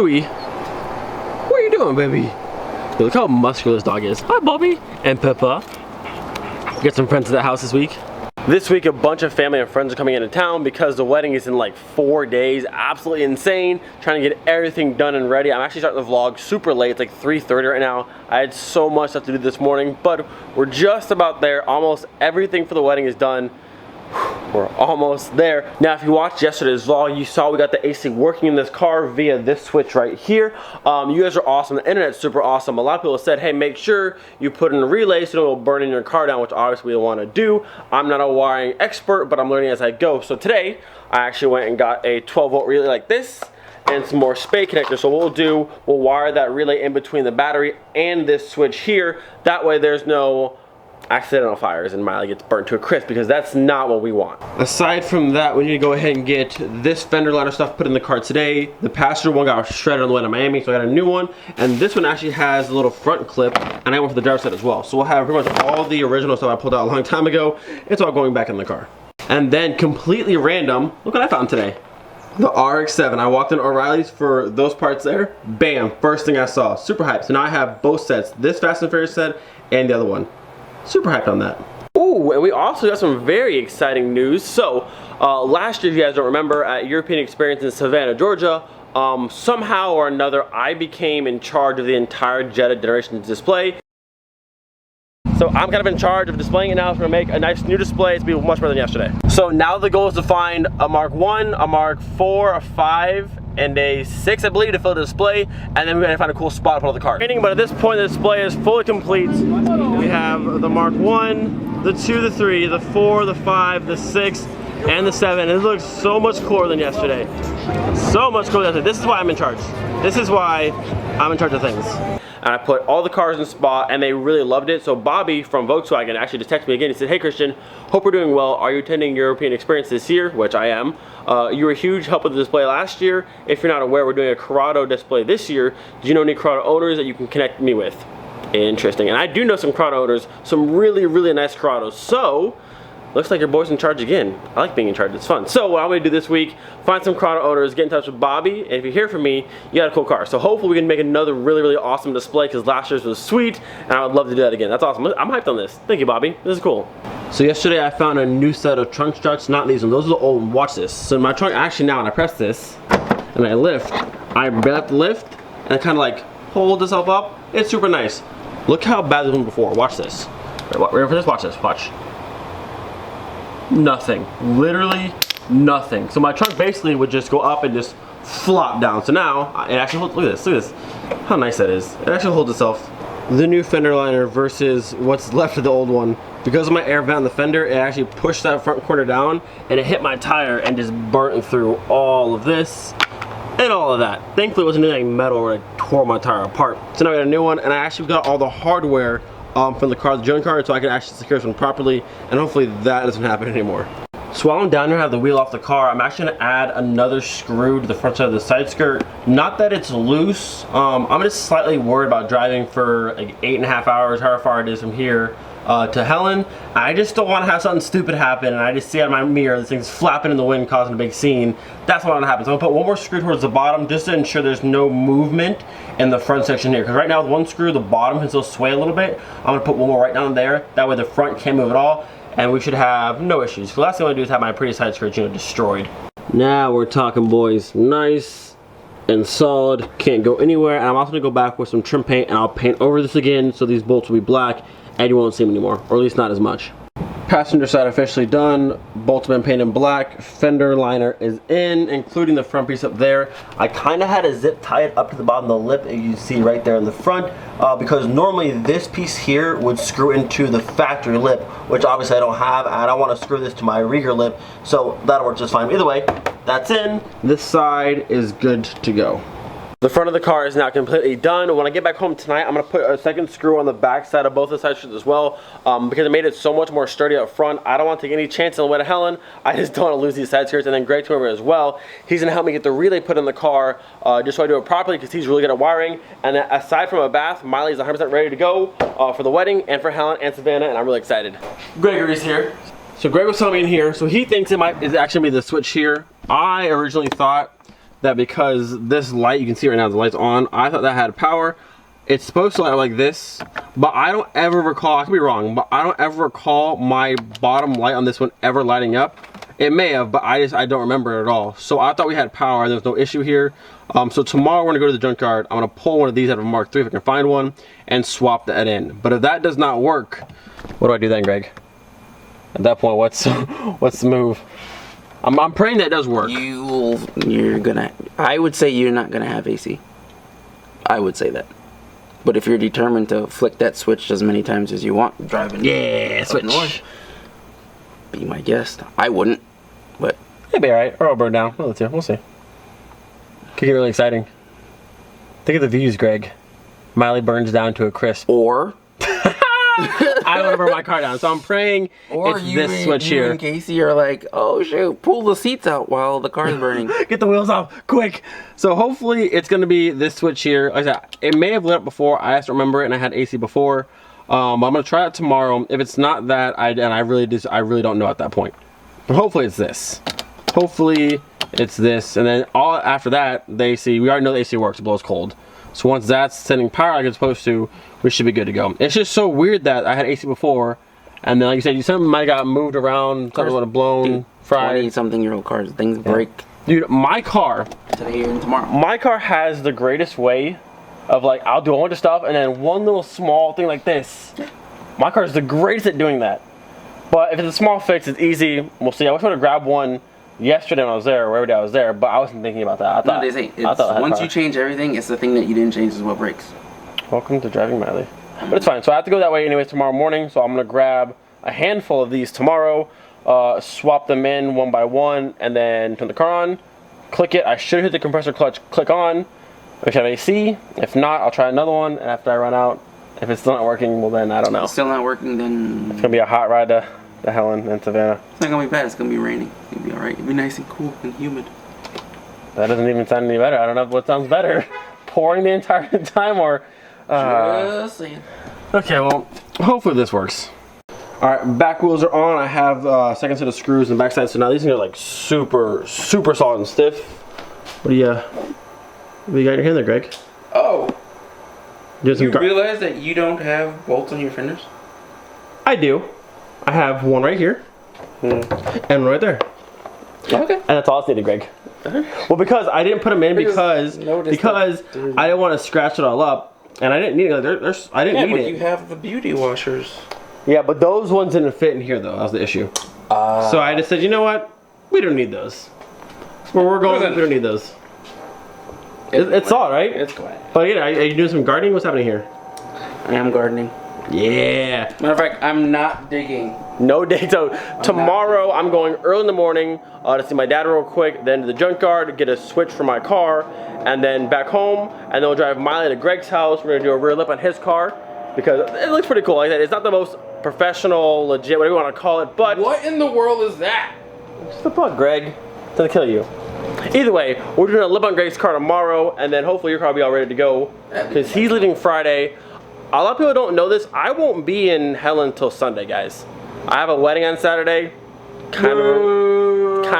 Louie, what are you doing, baby? Look how muscular this dog is. Hi, Bobby and Peppa. Get some friends to the house this week. This week, a bunch of family and friends are coming into town because the wedding is in like 4 days. Absolutely insane. Trying to get everything done and ready. I'm actually starting the vlog super late. It's like 3:30 right now. I had so much stuff to do this morning, but we're just about there. Almost everything for the wedding is done. We're almost there. Now, if you watched yesterday's vlog, you saw we got the AC working in this car via this switch right here. You guys are awesome. The internet's super awesome. A lot of people said, hey, make sure you put in a relay so it will burn in your car down, which obviously we don't want to do. I'm not a wiring expert, but I'm learning as I go. So today, I actually went and got a 12-volt relay like this and some more spay connectors. So what we'll do, we'll wire that relay in between the battery and this switch here. That way there's no accidental fires and Miley gets burnt to a crisp, because that's not what we want. Aside from that, we need to go ahead and get this fender liner stuff put in the car today. The passenger one got shredded on the way to Miami, so I got a new one. And this one actually has a little front clip, and I went for the driver's side as well. So we'll have pretty much all the original stuff I pulled out a long time ago. It's all going back in the car. And then completely random, look what I found today. The RX-7. I walked in O'Reilly's for those parts there. Bam, first thing I saw. Super hyped. So now I have both sets, this Fast and Furious set and the other one. Super hyped on that. Ooh, and we also got some very exciting news. So, last year, if you guys don't remember, at European Experience in Savannah, Georgia, somehow or another, I became in charge of the entire Jetta Generations display. So I'm kind of in charge of displaying it now. It's gonna make a nice new display. It's gonna be much better than yesterday. So now the goal is to find a Mark 1, a Mark 4, a 5, and a 6, I believe, to fill the display, and then we're gonna find a cool spot to put on the car. But at this point, the display is fully complete. We have the Mark 1, the 2, the 3, the 4, the 5, the 6, and the 7. It looks so much cooler than yesterday. So much cooler than yesterday. This is why I'm in charge. This is why I'm in charge of things. And I put all the cars in spot, and they really loved it. So Bobby from Volkswagen actually just texted me again. He said, hey Christian, hope we're doing well. Are you attending European Experience this year? Which I am. You were a huge help with the display last year. If you're not aware, we're doing a Corrado display this year. Do you know any Corrado owners that you can connect me with? Interesting. And I do know some Corrado owners, some really, really nice Corrados. So, looks like your boy's in charge again. I like being in charge, it's fun. So what I'm gonna do this week, find some Corrado owners, get in touch with Bobby, and if you hear from me, you got a cool car. So hopefully we can make another really, really awesome display, because last year's was sweet, and I would love to do that again. That's awesome. I'm hyped on this. Thank you, Bobby. This is cool. So yesterday I found a new set of trunk struts, not these ones, those are the old ones. Watch this. So my trunk, actually now when I press this, and I lift, I barely have to lift, and it kind of like hold itself up. It's super nice. Look how bad this one before. Watch this. Ready for this? Watch this. Watch. Nothing. Literally nothing. So my trunk basically would just go up and just flop down. So now it actually holds. Look at this. Look at this. How nice that is. It actually holds itself. The new fender liner versus what's left of the old one. Because of my air vent on the fender, it actually pushed that front corner down and it hit my tire and just burnt through all of this and all of that. Thankfully it wasn't anything metal or it tore my tire apart. So now we got a new one, and I actually got all the hardware from the car, the Joan car, so I can actually secure this one properly, and hopefully that doesn't happen anymore. So while I'm down here, I have the wheel off the car, I'm actually gonna add another screw to the front side of the side skirt. Not that it's loose, I'm just slightly worried about driving for like 8.5 hours, however far it is from here to Helen. I just don't want to have something stupid happen, and I just see out of my mirror this thing's flapping in the wind, causing a big scene. That's what happens. So I'm gonna put one more screw towards the bottom just to ensure there's no movement in the front section here. Because right now with one screw, the bottom can still sway a little bit. I'm gonna put one more right down there. That way the front can't move at all, and we should have no issues. The last thing I want to do is have my pretty side skirts, you know, destroyed. Now we're talking, boys. Nice and solid, can't go anywhere. And I'm also gonna go back with some trim paint, and I'll paint over this again so these bolts will be black and you won't see them anymore, or at least not as much. Passenger side officially done. Bolts have been painted black. Fender liner is in, including the front piece up there. I kind of had to zip tie it up to the bottom of the lip, as you see right there in the front, because normally this piece here would screw into the factory lip, which obviously I don't have, and I don't want to screw this to my Rieger lip, so that'll work just fine. Either way, that's in. This side is good to go. The front of the car is now completely done. When I get back home tonight, I'm gonna put a second screw on the back side of both the side skirts as well, because it made it so much more sturdy up front. I don't want to take any chance on the way to Helen. I just don't want to lose these side skirts. And then Greg told me as well, he's gonna help me get the relay put in the car, just so I do it properly, because he's really good at wiring. And then aside from a bath, Miley's 100% ready to go for the wedding and for Helen and Savannah, and I'm really excited. Gregory's here. So Greg was telling me in here, so he thinks it might is actually be the switch here. I originally thought that because this light, you can see right now the light's on, I thought that had power. It's supposed to light like this, but I don't ever recall, I could be wrong, but I don't ever recall my bottom light on this one ever lighting up. It may have, but I don't remember it at all. So I thought we had power, there's no issue here. So tomorrow we're gonna go to the junkyard. I'm gonna pull one of these out of a Mark III if I can find one and swap that in. But if that does not work, what do I do then, Greg? At that point, what's the move? I'm praying that does work. I would say you're not gonna have AC. I would say that. But if you're determined to flick that switch as many times as you want, driving. Yeah, switch. North, be my guest. I wouldn't, but it'd be alright. Or I'll burn down. We'll see. Could get really exciting. Think of the views, Greg. Miley burns down to a crisp. Or I want to burn my car down, so I'm praying or it's this switch here. You and Casey are like, oh shoot, pull the seats out while the car's burning. Get the wheels off, quick. So hopefully it's going to be this switch here. Like I said, it may have lit up before. I have to remember it, and I had AC before. But I'm going to try it tomorrow. If it's not that, I really don't know at that point. But hopefully it's this. Hopefully it's this, and then all after that, the AC. We already know the AC works. It blows cold. So once that's sending power like it's supposed to, we should be good to go. It's just so weird that I had AC before, and then like you said, something might have got moved around, something would have blown, fried. 20-something-year-old cars, things break. Dude, my car. Today and tomorrow. My car has the greatest way of like, I'll do a bunch of stuff, and then one little small thing like this. My car is the greatest at doing that. But if it's a small fix, it's easy. We'll see. I wish I would have grabbed one yesterday when I was there, or every day I was there, but I wasn't thinking about that. I thought, no, they say once you change everything, it's the thing that you didn't change is what breaks. Welcome to driving Miley. But it's fine. So I have to go that way anyways tomorrow morning. So I'm gonna grab a handful of these tomorrow, swap them in one by one, and then turn the car on. Click it. I should hit the compressor clutch. Click on. Make sure I have AC. If not, I'll try another one. And after I run out, if it's still not working, well then I don't know. If it's still not working, then it's gonna be a hot ride to Helen and Savannah. It's not gonna be bad. It's gonna be raining. It's gonna be all right. It'll be nice and cool and humid. That doesn't even sound any better. I don't know what sounds better. Pouring the entire time or... Just saying. Okay, well, hopefully this works. Alright, back wheels are on. I have second set of screws in the backside, so now these things are like super solid and stiff. What do you got in your hand there, Greg? Oh! You realize that you don't have bolts on your fenders? I do. I have one right here. And one right there. Okay. And that's all I needed, Greg. Well, because I didn't put them in because I didn't want to scratch it all up. And I didn't need it. I didn't need it. You have the beauty washers. Yeah, but those ones didn't fit in here though. That was the issue. So I just said, you know what? We don't need those. Where we're going, we don't need those. It's solid, right? It's glad. But again, are you doing some gardening? What's happening here? I am gardening. Yeah. Matter of fact, I'm not digging. No dig. So tomorrow I'm going early in the morning to see my dad real quick, then to the junkyard, get a switch for my car, and then back home, and then we'll drive Miley to Greg's house. We're gonna do a rear lip on his car because it looks pretty cool. Like that, it's not the most professional, legit, whatever you want to call it, but what in the world is that? Just a plug, Greg. It's gonna kill you. Either way, we're doing a lip on Greg's car tomorrow, and then hopefully your car will be all ready to go because he's leaving Friday. A lot of people don't know this. I won't be in Helen until Sunday, guys. I have a wedding on Saturday. Kind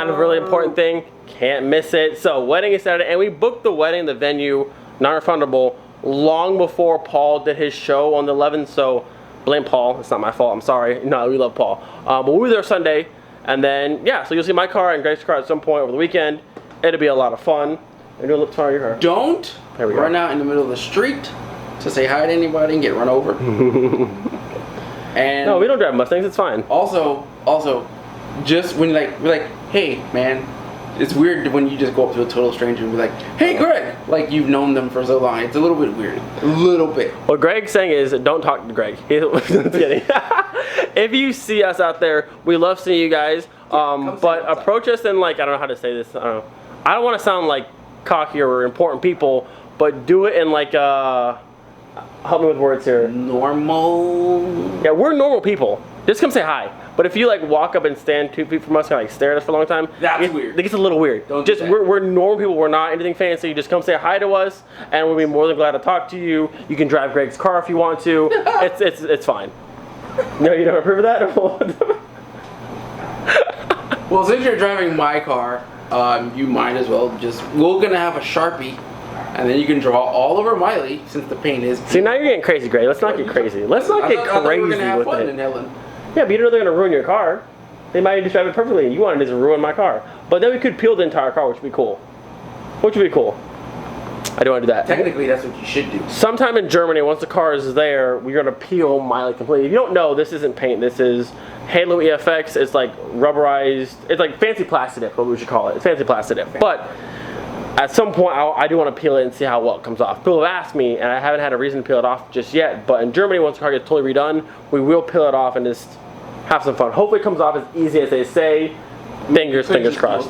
of really important thing. Can't miss it. So wedding is Saturday, and we booked the wedding, the venue, non-refundable, long before Paul did his show on the 11th. So blame Paul. It's not my fault. I'm sorry. No, we love Paul. But we'll be there Sunday, and then yeah. So you'll see my car and Greg's car at some point over the weekend. It'll be a lot of fun. We're doing a lip tomorrow. Your car. Don't run out in the middle of the street to say hi to anybody and get run over. And no, we don't drive Mustangs. It's fine. Also, just when we're like, hey man, it's weird when you just go up to a total stranger and be like, hey Greg, like you've known them for so long. It's a little bit weird, a little bit. What Greg's saying is, don't talk to Greg. He's kidding. If you see us out there, we love seeing you guys. But approach us and like, I don't know how to say this. I don't want to sound like cocky or important people, but do it in like help me with words here. Normal. Yeah, we're normal people. Just come say hi. But if you like walk up and stand 2 feet from us and like stare at us for a long time, that's weird. It gets a little weird. Don't just do that. We're normal people. We're not anything fancy. Just come say hi to us, and we'll be more than glad to talk to you. You can drive Greg's car if you want to. It's fine. No, you don't approve of that? Well, since you're driving my car, you might as well we're gonna have a Sharpie, and then you can draw all over Miley since the paint is. See, now you're getting crazy, Gray. Let's not get crazy. Let's not get crazy we're gonna have with fun it. in Helen. Yeah, but you don't know they're gonna ruin your car. They might just drive it perfectly, and you wanted to ruin my car. But then we could peel the entire car, which would be cool. Which would be cool. I do want to do that. Technically, that's what you should do. Sometime in Germany, once the car is there, we're gonna peel Miley completely. If you don't know, this isn't paint. This is Halo EFX. It's like rubberized. It's like fancy plastic dip, what we should call it. It's fancy plastic dip. But at some point, I do want to peel it and see how well it comes off. People have asked me, and I haven't had a reason to peel it off just yet. But in Germany, once the car gets totally redone, we will peel it off and just have some fun. Hopefully, it comes off as easy as they say. Fingers crossed.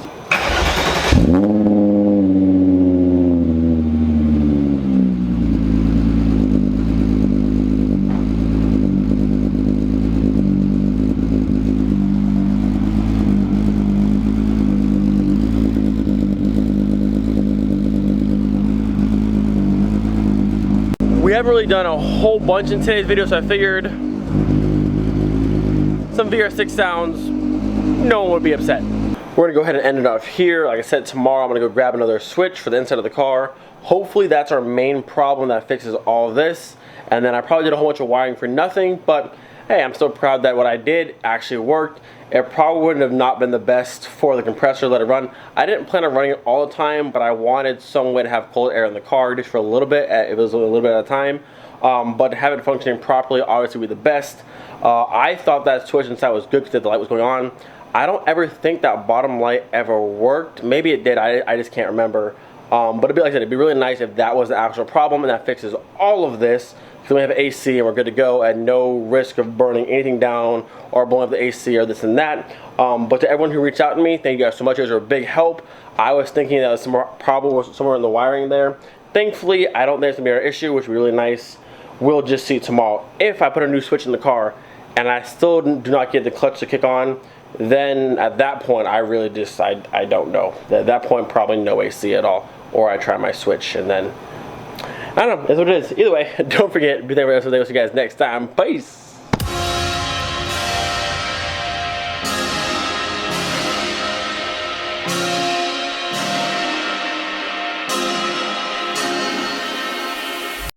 We haven't really done a whole bunch in today's video, so I figured some VR6 sounds, no one would be upset. We're gonna go ahead and end it off here. Like I said, tomorrow I'm gonna go grab another switch for the inside of the car. Hopefully that's our main problem that fixes all of this. And then I probably did a whole bunch of wiring for nothing, but hey, I'm still proud that what I did actually worked. It probably wouldn't have not been the best for the compressor to let it run. I didn't plan on running it all the time, but I wanted some way to have cold air in the car just for a little bit. It was a little bit at a time. But to have it functioning properly obviously would be the best. I thought that switch inside was good because the light was going on. I don't ever think that bottom light ever worked. Maybe it did, I just can't remember. But it'd be like I said, it'd be really nice if that was the actual problem and that fixes all of this. So we have AC and we're good to go and no risk of burning anything down or blowing up the AC or this and that. But to everyone who reached out to me, thank you guys so much. You guys were a big help. I was thinking that some problem was somewhere in the wiring there. Thankfully, I don't think it's gonna be our issue, which would be really nice. We'll just see tomorrow. If I put a new switch in the car and I still do not get the clutch to kick on, then at that point I really just I don't know. At that point probably no AC at all, or I try my switch and then I don't know, that's what it is. Either way, don't forget, be there for the rest of the day. We'll see you guys next time. Peace.